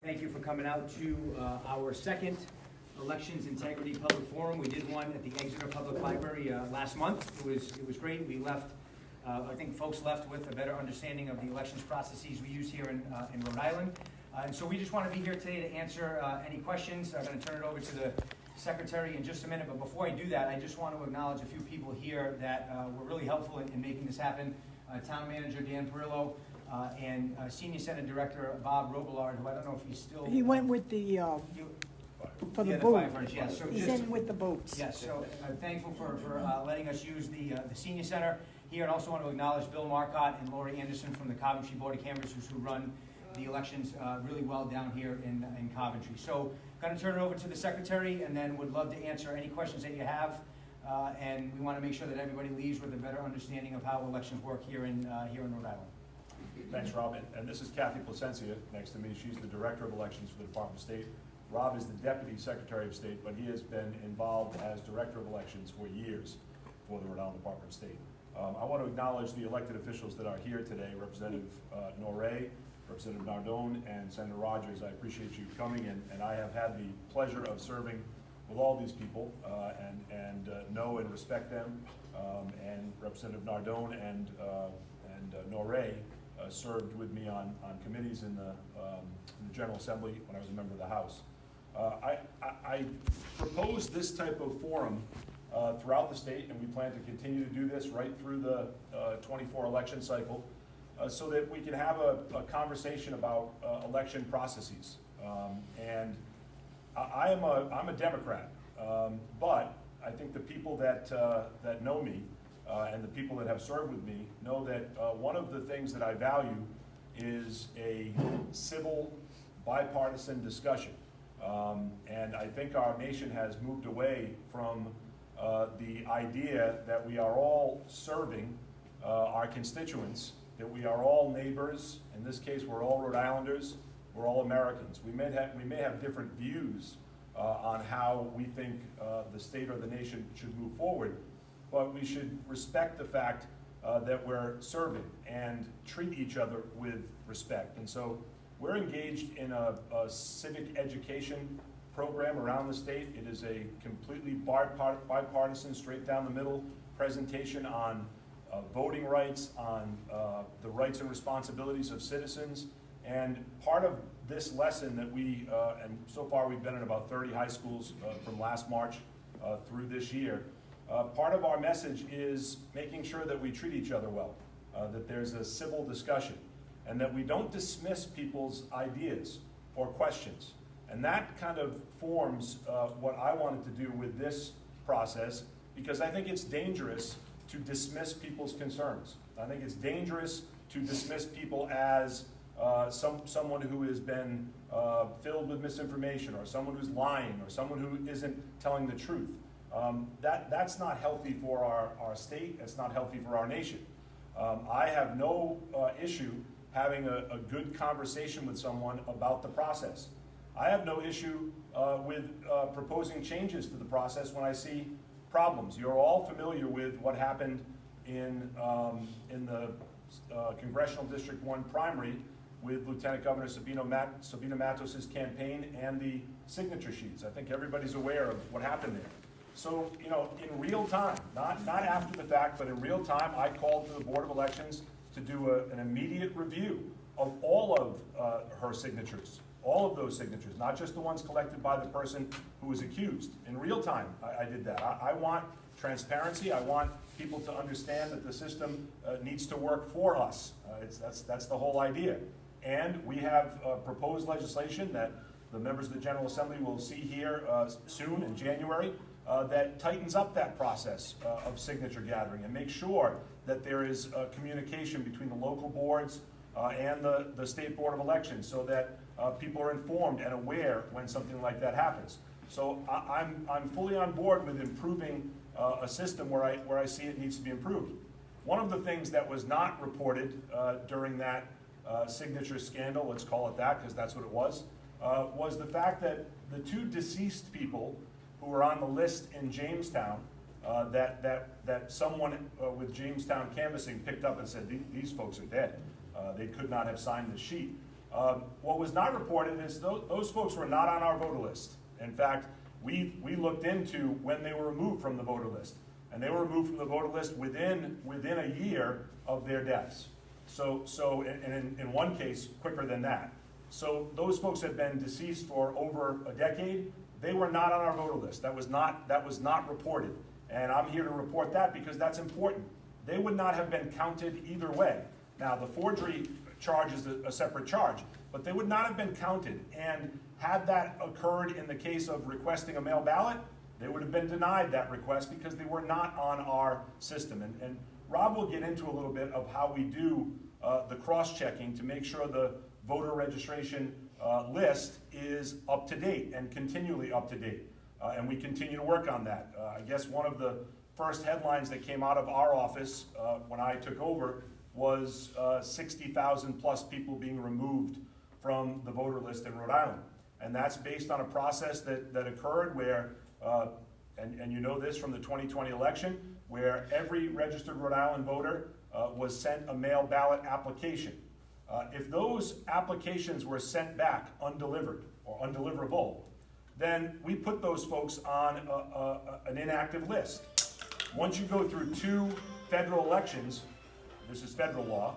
Thank you for coming out to our second Elections Integrity Public Forum. We did one at the Exeter Public Library last month. It was great. We left, I think folks left with a better understanding of the elections processes we use here in Rhode Island. And so we just want to be here today to answer any questions. I'm going to turn it over to the Secretary in just a minute, but before I do that, I just want to acknowledge a few people here that were really helpful in making this happen. Town Manager Dan Perillo, and Senior Senate Director Bob Robillard, who I don't know if he's still... He went with the, for the boat. Yes. So He's just, in with the boats. yes, so I'm thankful for letting us use the Senior Center here, and also want to acknowledge Bill Marcotte and Lori Anderson from the Coventry Board of Canvassers who run the elections really well down here in Coventry. So I'm going to turn it over to the Secretary, and then would love to answer any questions that you have. And we want to make sure that everybody leaves with a better understanding of how elections work here in Rhode Island. Thanks, Rob. And this is Kathy Placencia next to me. She's the Director of Elections for the Department of State. Rob is the Deputy Secretary of State, but he has been involved as Director of Elections for years for the Rhode Island Department of State. I want to acknowledge the elected officials that are here today, Representative Norrie, Representative Nardone, and Senator Rogers. I appreciate you coming, and I have had the pleasure of serving with all these people and know and respect them. And Representative Nardone and Norrie served with me on committees in the General Assembly when I was a member of the House. I proposed this type of forum throughout the state, and we plan to continue to do this right through the 24 election cycle so that we can have a conversation about election processes. And I'm a Democrat, but I think the people that know me and the people that have served with me know that one of the things that I value is a civil, bipartisan discussion. And I think our nation has moved away from the idea that we are all serving our constituents, that we are all neighbors. In this case, we're all Rhode Islanders. We're all Americans. We may have different views on how we think the state or the nation should move forward, but we should respect the fact that we're serving and treat each other with respect. And so we're engaged in a civic education program around the state. It is a completely bipartisan, straight down the middle presentation on voting rights, on the rights and responsibilities of citizens. And part of this lesson that we, and so far we've been in about 30 high schools from last March through this year, part of our message is making sure that we treat each other well, that there's a civil discussion, and that we don't dismiss people's ideas or questions. And that kind of forms what I wanted to do with this process, because I think it's dangerous to dismiss people's concerns. I think it's dangerous to dismiss people as someone who has been filled with misinformation, or someone who's lying, or someone who isn't telling the truth. That's not healthy for our state. It's not healthy for our nation. I have no issue having a good conversation with someone about the process. I have no issue with proposing changes to the process when I see problems. You're all familiar with what happened in the Congressional District 1 primary with Lieutenant Governor Sabina Matos' campaign and the signature sheets. I think everybody's aware of what happened there. So, you know, in real time, not after the fact, but in real time, I called to the Board of Elections to do an immediate review of all of her signatures, all of those signatures, not just the ones collected by the person who was accused. In real time, I did that. I want transparency. I want people to understand that the system needs to work for us. That's the whole idea. And we have proposed legislation that the members of the General Assembly will see here soon in January that tightens up that process of signature gathering and make sure that there is communication between the local boards and the State Board of Elections, so that people are informed and aware when something like that happens. So I'm fully on board with improving a system where I see it needs to be improved. One of the things that was not reported during that signature scandal, let's call it that because that's what it was the fact that the two deceased people who were on the list in Jamestown, that someone with Jamestown canvassing picked up and said, these folks are dead. They could not have signed the sheet. What was not reported is those folks were not on our voter list. In fact, we looked into when they were removed from the voter list. And they were removed from the voter list within a year of their deaths. And in one case, quicker than that. So those folks had been deceased for over a decade. They were not on our voter list. That was not reported. And I'm here to report that because that's important. They would not have been counted either way. Now, the forgery charge is a separate charge, but they would not have been counted. And had that occurred in the case of requesting a mail ballot, they would have been denied that request because they were not on our system. And Rob will get into a little bit of how we do the cross-checking to make sure the voter registration list is up to date and continually up to date. And we continue to work on that. I guess one of the first headlines that came out of our office when I took over was 60,000 plus people being removed from the voter list in Rhode Island. And that's based on a process that occurred where, and you know this from the 2020 election, where every registered Rhode Island voter was sent a mail ballot application. If those applications were sent back undelivered or undeliverable, then we put those folks on an inactive list. Once you go through 2 federal elections, this is federal law,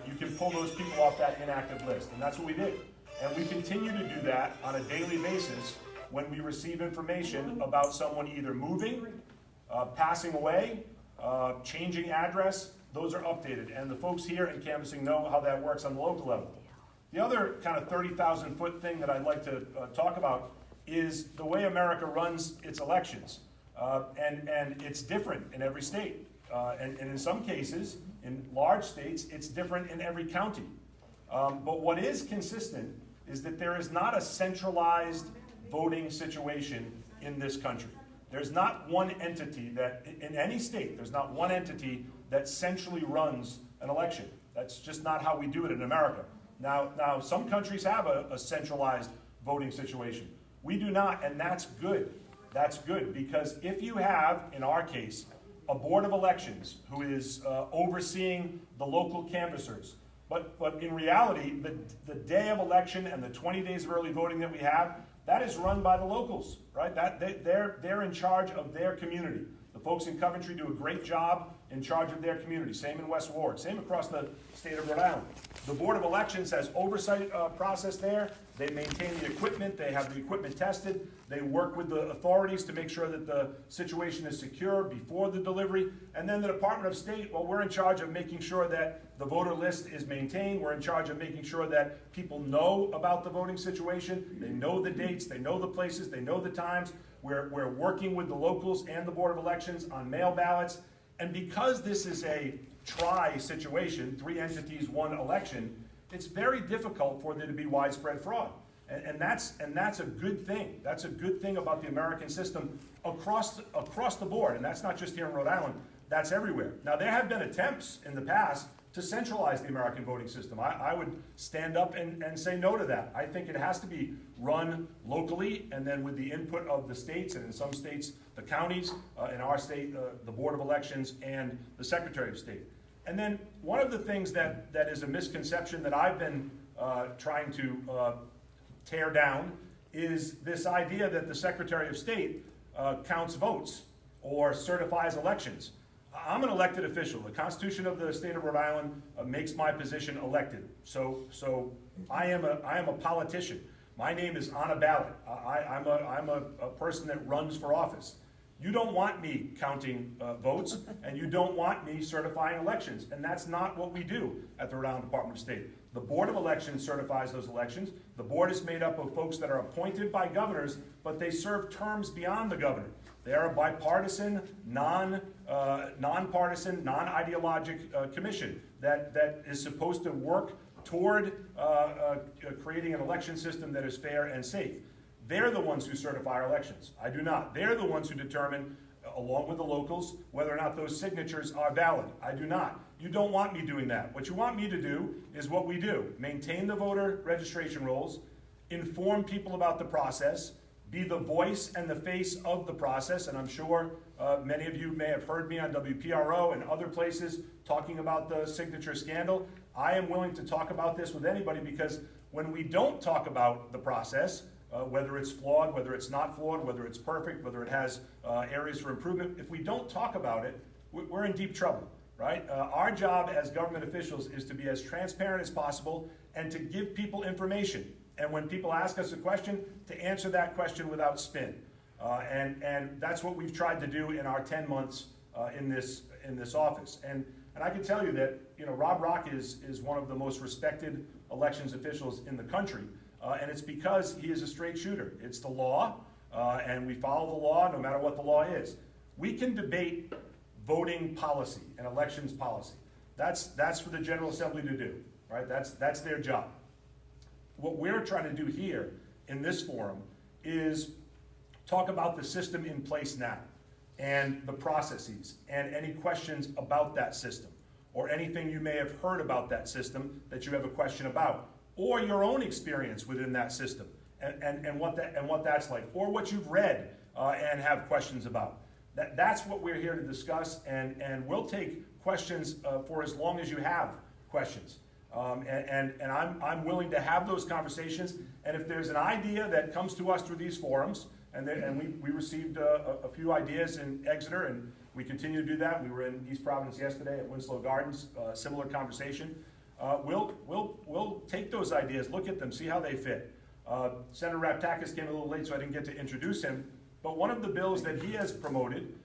you can pull those people off that inactive list, and that's what we did. And we continue to do that on a daily basis when we receive information about someone either moving, passing away, changing address. Those are updated, and the folks here in canvassing know how that works on the local level. The other kind of 30,000 foot thing that I'd like to talk about is the way America runs its elections. And it's different in every state. And in some cases, in large states, it's different in every county. But what is consistent is that there is not a centralized voting situation in this country. There's not one entity that, in any state, there's not one entity that centrally runs an election. That's just not how we do it in America. Now some countries have a centralized voting situation. We do not, and that's good. That's good, because if you have, in our case, a board of elections who is overseeing the local canvassers, but in reality, the day of election and the 20 days of early voting that we have, that is run by the locals, right? They're in charge of their community. The folks in Coventry do a great job in charge of their community. Same in West Warwick. Same across the state of Rhode Island. The Board of Elections has oversight process there. They maintain the equipment. They have the equipment tested. They work with the authorities to make sure that the situation is secure before the delivery. And then the Department of State, well, we're in charge of making sure that the voter list is maintained. We're in charge of making sure that people know about the voting situation. They know the dates. They know the places. They know the times. We're working with the locals and the Board of Elections on mail ballots. And because this is a try situation, 3 entities, 1 election, it's very difficult for there to be widespread fraud. And that's a good thing. That's a good thing about the American system across the board. And that's not just here in Rhode Island, that's everywhere. Now, there have been attempts in the past to centralize the American voting system. I would stand up and say no to that. I think it has to be run locally and then with the input of the states, and in some states, the counties, in our state, the Board of Elections and the Secretary of State. And then one of the things that is a misconception that I've been trying to tear down is this idea that the Secretary of State counts votes or certifies elections. I'm an elected official. The Constitution of the state of Rhode Island makes my position elected. So I am a politician. My name is on a ballot. I'm a person that runs for office. You don't want me counting votes, and you don't want me certifying elections, and that's not what we do at the Rhode Island Department of State. The Board of Elections certifies those elections. The board is made up of folks that are appointed by governors, but they serve terms beyond the governor. They are a bipartisan, nonpartisan, non-ideologic commission that is supposed to work toward creating an election system that is fair and safe. They're the ones who certify our elections. I do not. They're the ones who determine, along with the locals, whether or not those signatures are valid. I do not. You don't want me doing that. What you want me to do is what we do. Maintain the voter registration rolls, inform people about the process, be the voice and the face of the process, and I'm sure many of you may have heard me on WPRO and other places talking about the signature scandal. I am willing to talk about this with anybody, because when we don't talk about the process, whether it's flawed, whether it's not flawed, whether it's perfect, whether it has areas for improvement, if we don't talk about it, we're in deep trouble, right? Our job as government officials is to be as transparent as possible and to give people information. And when people ask us a question, to answer that question without spin. And that's what we've tried to do in our 10 months in this office. And I can tell you that, you know, Rob Rock is one of the most respected elections officials in the country, and it's because he is a straight shooter. It's the law, and we follow the law no matter what the law is. We can debate voting policy and elections policy. That's for the General Assembly to do, right? That's their job. What we're trying to do here in this forum is talk about the system in place now, and the processes, and any questions about that system, or anything you may have heard about that system that you have a question about, or your own experience within that system, and what that's like, or what you've read and have questions about. That's what we're here to discuss, and we'll take questions for as long as you have questions. And I'm willing to have those conversations, and if there's an idea that comes to us through these forums, and we received a few ideas in Exeter, and we continue to do that. We were in East Providence yesterday at Winslow Gardens, similar conversation. We'll take those ideas, look at them, see how they fit. Senator Raptakis came a little late, so I didn't get to introduce him, but one of the bills that he has promoted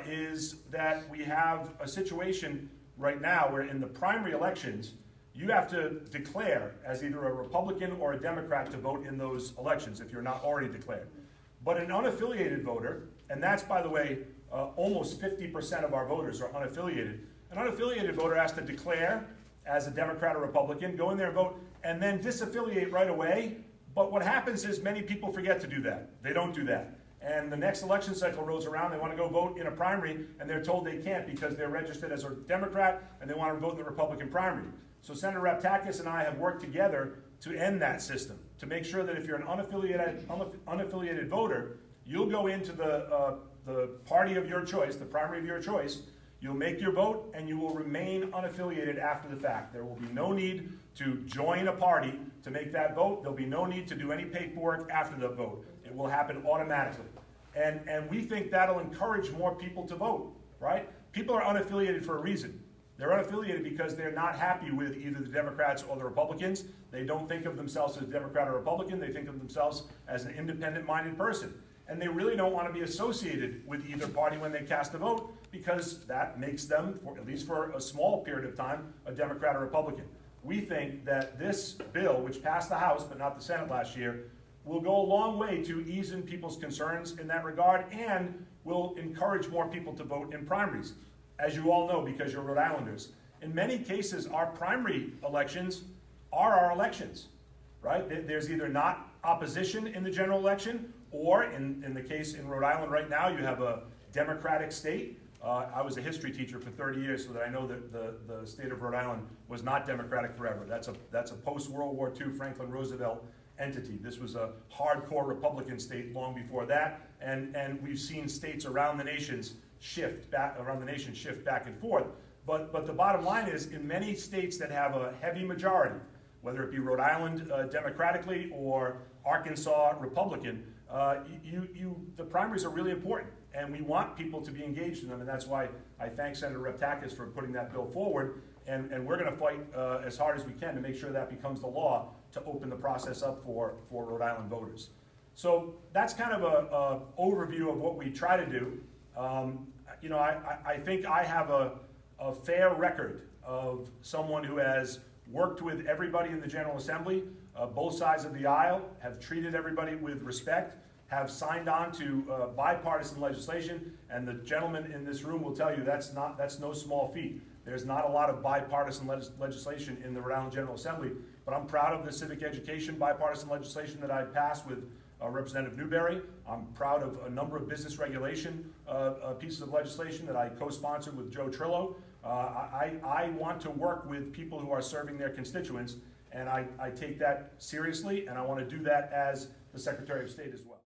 is that we have a situation right now where in the primary elections, you have to declare as either a Republican or a Democrat to vote in those elections if you're not already declared. But an unaffiliated voter, and that's, by the way, almost 50% of our voters are unaffiliated. An unaffiliated voter has to declare as a Democrat or Republican, go in there and vote, and then disaffiliate right away. But what happens is many people forget to do that. They don't do that. And the next election cycle rolls around, they want to go vote in a primary, and they're told they can't because they're registered as a Democrat, and they want to vote in the Republican primary. So Senator Raptakis and I have worked together to end that system, to make sure that if you're an unaffiliated voter, you'll go into the party of your choice, the primary of your choice, you'll make your vote, and you will remain unaffiliated after the fact. There will be no need to join a party to make that vote. There'll be no need to do any paperwork after the vote. It will happen automatically. And we think that'll encourage more people to vote, right? People are unaffiliated for a reason. They're unaffiliated because they're not happy with either the Democrats or the Republicans. They don't think of themselves as Democrat or Republican. They think of themselves as an independent-minded person. And they really don't want to be associated with either party when they cast a vote, because that makes them, at least for a small period of time, a Democrat or Republican. We think that this bill, which passed the House but not the Senate last year, will go a long way to easing people's concerns in that regard, and will encourage more people to vote in primaries. As you all know, because you're Rhode Islanders, in many cases, our primary elections are our elections, right? There's either not opposition in the general election, or in the case in Rhode Island right now, you have a Democratic state. I was a history teacher for 30 years, so that I know that the state of Rhode Island was not Democratic forever. That's a post-World War II Franklin Roosevelt entity. This was a hardcore Republican state long before that, and we've seen states around the nation shift back and forth. But the bottom line is, in many states that have a heavy majority, whether it be Rhode Island democratically or Arkansas Republican, the primaries are really important, and we want people to be engaged in them, and that's why I thank Senator Raptakis for putting that bill forward, and we're going to fight as hard as we can to make sure that becomes the law to open the process up for Rhode Island voters. So that's kind of a overview of what we try to do. You know, I think I have a fair record of someone who has worked with everybody in the General Assembly, both sides of the aisle, have treated everybody with respect, have signed on to bipartisan legislation, and the gentleman in this room will tell you that's no small feat. There's not a lot of bipartisan legislation in the Rhode Island General Assembly, but I'm proud of the civic education bipartisan legislation that I passed with Representative Newberry. I'm proud of a number of business regulation pieces of legislation that I co-sponsored with Joe Trillo. I want to work with people who are serving their constituents, and I take that seriously, and I want to do that as the Secretary of State as well.